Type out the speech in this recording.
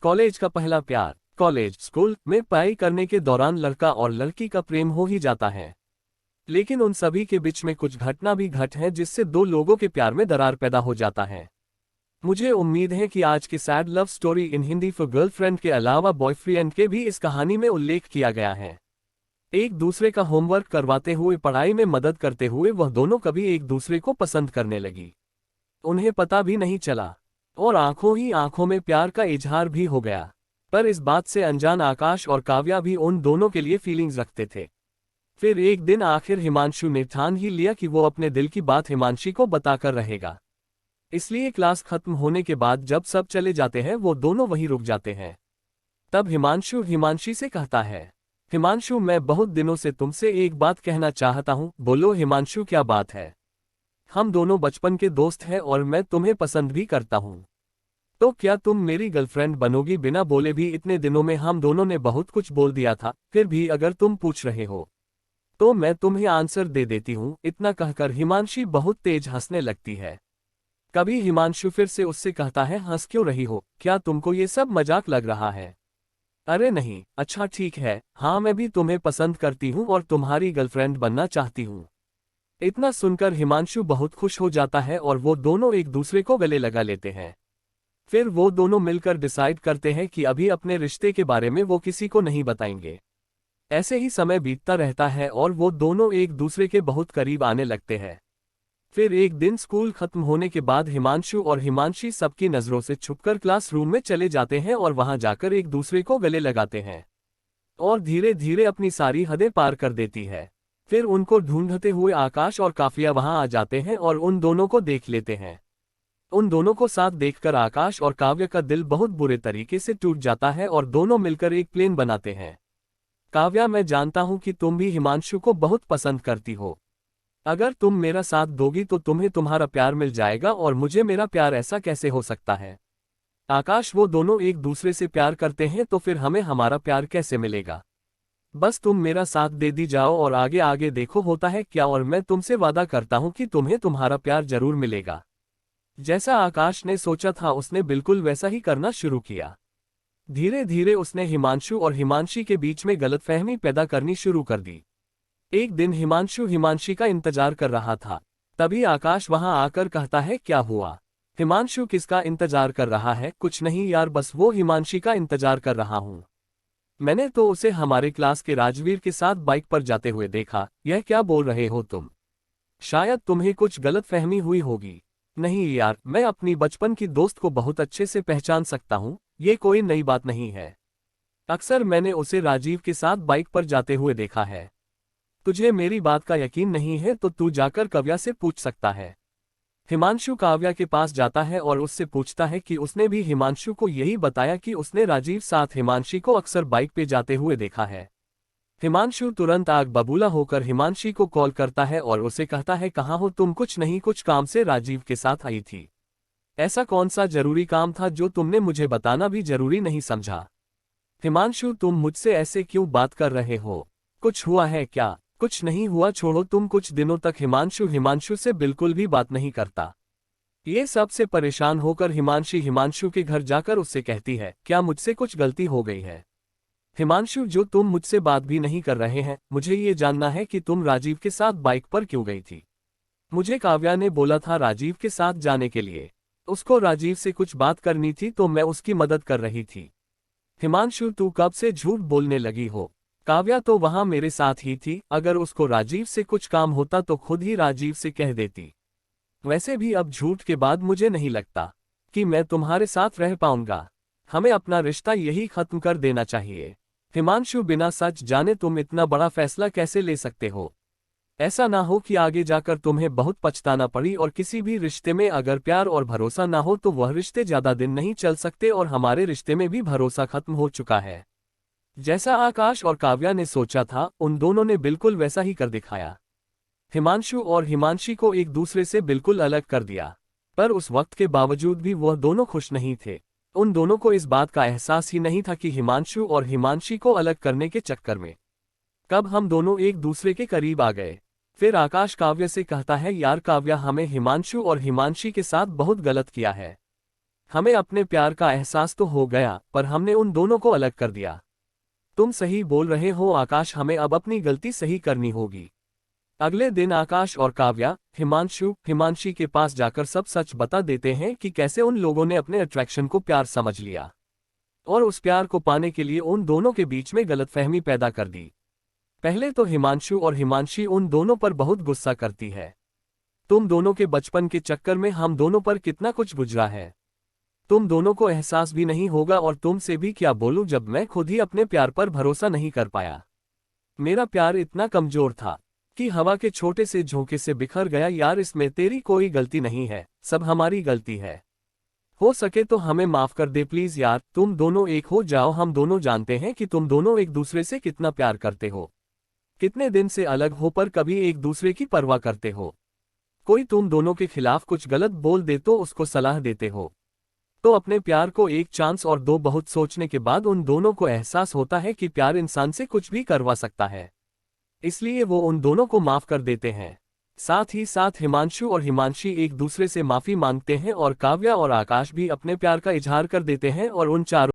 College का पहला प्यार। कॉलेज स्कूल में पढ़ाई करने के दौरान लड़का और लड़की का प्रेम हो ही जाता है, लेकिन उन सभी के बीच में कुछ घटना भी घट है जिससे दो लोगों के प्यार में दरार पैदा हो जाता है। मुझे उम्मीद है कि आज की sad love story in Hindi for girlfriend के अलावा बॉयफ्रेंड के भी इस कहानी में उल्लेख किया गया है। एक दूसरे का होमवर्क करवाते हुए, पढ़ाई में मदद करते हुए वह दोनों कभी एक दूसरे को पसंद करने लगी। उन्हें पता भी नहीं चला और आंखों ही आंखों में प्यार का इजहार भी हो गया। पर इस बात से अनजान आकाश और काव्या भी उन दोनों के लिए फीलिंग्स रखते थे। फिर एक दिन आखिर हिमांशु ने ठान ही लिया कि वो अपने दिल की बात हिमांशी को बताकर रहेगा। इसलिए क्लास खत्म होने के बाद जब सब चले जाते हैं वो दोनों वहीं रुक जाते हैं। तब हिमांशु हिमांशी से कहता है, हिमांशु मैं बहुत दिनों से तुमसे एक बात कहना चाहता हूँ। बोलो हिमांशु, क्या बात है? हम दोनों बचपन के दोस्त हैं और मैं तुम्हें पसंद भी करता हूँ, तो क्या तुम मेरी गर्लफ्रेंड बनोगी? बिना बोले भी इतने दिनों में हम दोनों ने बहुत कुछ बोल दिया था, फिर भी अगर तुम पूछ रहे हो तो मैं तुम्हें आंसर दे देती हूँ। इतना कहकर हिमांशी बहुत तेज हंसने लगती है। कभी हिमांशु फिर से उससे कहता है, हंस क्यों रही हो? क्या तुमको ये सब मजाक लग रहा है? अरे नहीं, अच्छा ठीक है, हाँ मैं भी तुम्हें पसंद करती हूँ और तुम्हारी गर्लफ्रेंड बनना चाहती हूँ। इतना सुनकर हिमांशु बहुत खुश हो जाता है और वो दोनों एक दूसरे को गले लगा लेते हैं। फिर वो दोनों मिलकर डिसाइड करते हैं कि अभी अपने रिश्ते के बारे में वो किसी को नहीं बताएंगे। ऐसे ही समय बीतता रहता है और वो दोनों एक दूसरे के बहुत करीब आने लगते हैं। फिर एक दिन स्कूल खत्म होने के बाद हिमांशु और हिमांशी सबकी नजरों से छुपकर क्लासरूम में चले जाते हैं और वहां जाकर एक दूसरे को गले लगाते हैं और धीरे धीरे अपनी सारी हदें पार कर देती है। फिर उनको ढूंढते हुए आकाश और काफिया वहां आ जाते हैं और उन दोनों को देख लेते हैं। उन दोनों को साथ देखकर आकाश और काव्या का दिल बहुत बुरे तरीके से टूट जाता है और दोनों मिलकर एक प्लान बनाते हैं। काव्या, मैं जानता हूं कि तुम भी हिमांशु को बहुत पसंद करती हो। अगर तुम मेरा साथ दोगी तो तुम्हें तुम्हारा प्यार मिल जाएगा और मुझे मेरा प्यार। ऐसा कैसे हो सकता है आकाश? वो दोनों एक दूसरे से प्यार करते हैं तो फिर हमें हमारा प्यार कैसे मिलेगा? बस तुम मेरा साथ दे दी जाओ और आगे आगे देखो होता है क्या, और मैं तुमसे वादा करता हूं कि तुम्हें तुम्हारा प्यार जरूर मिलेगा। जैसा आकाश ने सोचा था उसने बिल्कुल वैसा ही करना शुरू किया। धीरे धीरे उसने हिमांशु और हिमांशी के बीच में गलतफहमी पैदा करनी शुरू कर दी। एक दिन हिमांशु हिमांशी का इंतजार कर रहा था, तभी आकाश वहां आकर कहता है, क्या हुआ? हिमांशु किसका इंतजार कर रहा है? कुछ नहीं यार, बस वो हिमांशी का इंतजार कर रहा हूं। मैंने तो उसे हमारे क्लास के राजवीर के साथ बाइक पर जाते हुए देखा। यह क्या बोल रहे हो तुम? शायद तुम्हें कुछ गलतफहमी हुई होगी। नहीं यार, मैं अपनी बचपन की दोस्त को बहुत अच्छे से पहचान सकता हूँ, ये कोई नई बात नहीं है। अक्सर मैंने उसे राजीव के साथ बाइक पर जाते हुए देखा है। तुझे मेरी बात का यकीन नहीं है तो तू जाकर काव्या से पूछ सकता है। हिमांशु काव्या के पास जाता है और उससे पूछता है कि उसने भी हिमांशु को यही बताया कि उसने राजीव साथ हिमांशी को अक्सर बाइक पे जाते हुए देखा है। हिमांशु तुरंत आग बबूला होकर हिमांशी को कॉल करता है और उसे कहता है, कहाँ हो तुम? कुछ नहीं, कुछ काम से राजीव के साथ आई थी। ऐसा कौन सा जरूरी काम था जो तुमने मुझे बताना भी जरूरी नहीं समझा? हिमांशु, तुम मुझसे ऐसे क्यों बात कर रहे हो? कुछ हुआ है क्या? कुछ नहीं हुआ, छोड़ो तुम। कुछ दिनों तक हिमांशु से बिल्कुल भी बात नहीं करता। ये सब से परेशान होकर हिमांशी हिमांशु के घर जाकर उससे कहती है, क्या मुझसे कुछ गलती हो गई है? हिमांशु, जो तुम मुझसे बात भी नहीं कर रहे हैं, मुझे ये जानना है कि तुम राजीव के साथ बाइक पर क्यों गई थी? मुझे काव्या ने बोला था राजीव के साथ जाने के लिए। उसको राजीव से कुछ बात करनी थी तो मैं उसकी मदद कर रही थी। हिमांशु, तू कब से झूठ बोलने लगी हो? काव्या तो वहां मेरे साथ ही थी। अगर उसको राजीव से कुछ काम होता तो खुद ही राजीव से कह देती। वैसे भी अब झूठ के बाद मुझे नहीं लगता कि मैं तुम्हारे साथ रह पाऊंगा। हमें अपना रिश्ता यही खत्म कर देना चाहिए। हिमांशु, बिना सच जाने तुम इतना बड़ा फैसला कैसे ले सकते हो? ऐसा ना हो कि आगे जाकर तुम्हें बहुत पछताना पड़ी। और किसी भी रिश्ते में अगर प्यार और भरोसा ना हो तो वह रिश्ते ज्यादा दिन नहीं चल सकते, और हमारे रिश्ते में भी भरोसा खत्म हो चुका है। जैसा आकाश और काव्या ने सोचा था उन दोनों ने बिल्कुल वैसा ही कर दिखाया। हिमांशु और हिमांशी को एक दूसरे से बिल्कुल अलग कर दिया, पर उस वक्त के बावजूद भी वह दोनों खुश नहीं थे। उन दोनों को इस बात का एहसास ही नहीं था कि हिमांशु और हिमांशी को अलग करने के चक्कर में कब हम दोनों एक दूसरे के करीब आ गए। फिर आकाश काव्या से कहता है, यार काव्या, हमें हिमांशु और हिमांशी के साथ बहुत गलत किया है। हमें अपने प्यार का एहसास तो हो गया, पर हमने उन दोनों को अलग कर दिया। तुम सही बोल रहे हो आकाश, हमें अब अपनी गलती सही करनी होगी। अगले दिन आकाश और काव्या हिमांशी के पास जाकर सब सच बता देते हैं कि कैसे उन लोगों ने अपने अट्रैक्शन को प्यार समझ लिया और उस प्यार को पाने के लिए उन दोनों के बीच में गलतफहमी पैदा कर दी। पहले तो हिमांशु और हिमांशी उन दोनों पर बहुत गुस्सा करती है। तुम दोनों के बचपन के चक्कर में हम दोनों पर कितना कुछ गुजरा है, तुम दोनों को एहसास भी नहीं होगा। और तुमसे भी क्या बोलूं, जब मैं खुद ही अपने प्यार पर भरोसा नहीं कर पाया। मेरा प्यार इतना कमजोर था कि हवा के छोटे से झोंके से बिखर गया। यार, इसमें तेरी कोई गलती नहीं है, सब हमारी गलती है। हो सके तो हमें माफ कर दे प्लीज यार, तुम दोनों एक हो जाओ। हम दोनों जानते हैं कि तुम दोनों एक दूसरे से कितना प्यार करते हो, कितने दिन से अलग हो पर कभी एक दूसरे की परवाह करते हो। कोई तुम दोनों के खिलाफ कुछ गलत बोल दे तो उसको सलाह देते हो। तो अपने प्यार को एक चांस और दो। बहुत सोचने के बाद उन दोनों को एहसास होता है कि प्यार इंसान से कुछ भी करवा सकता है, इसलिए वो उन दोनों को माफ कर देते हैं। साथ ही साथ हिमांशु और हिमांशी एक दूसरे से माफी मांगते हैं और काव्या और आकाश भी अपने प्यार का इजहार कर देते हैं और उन चारों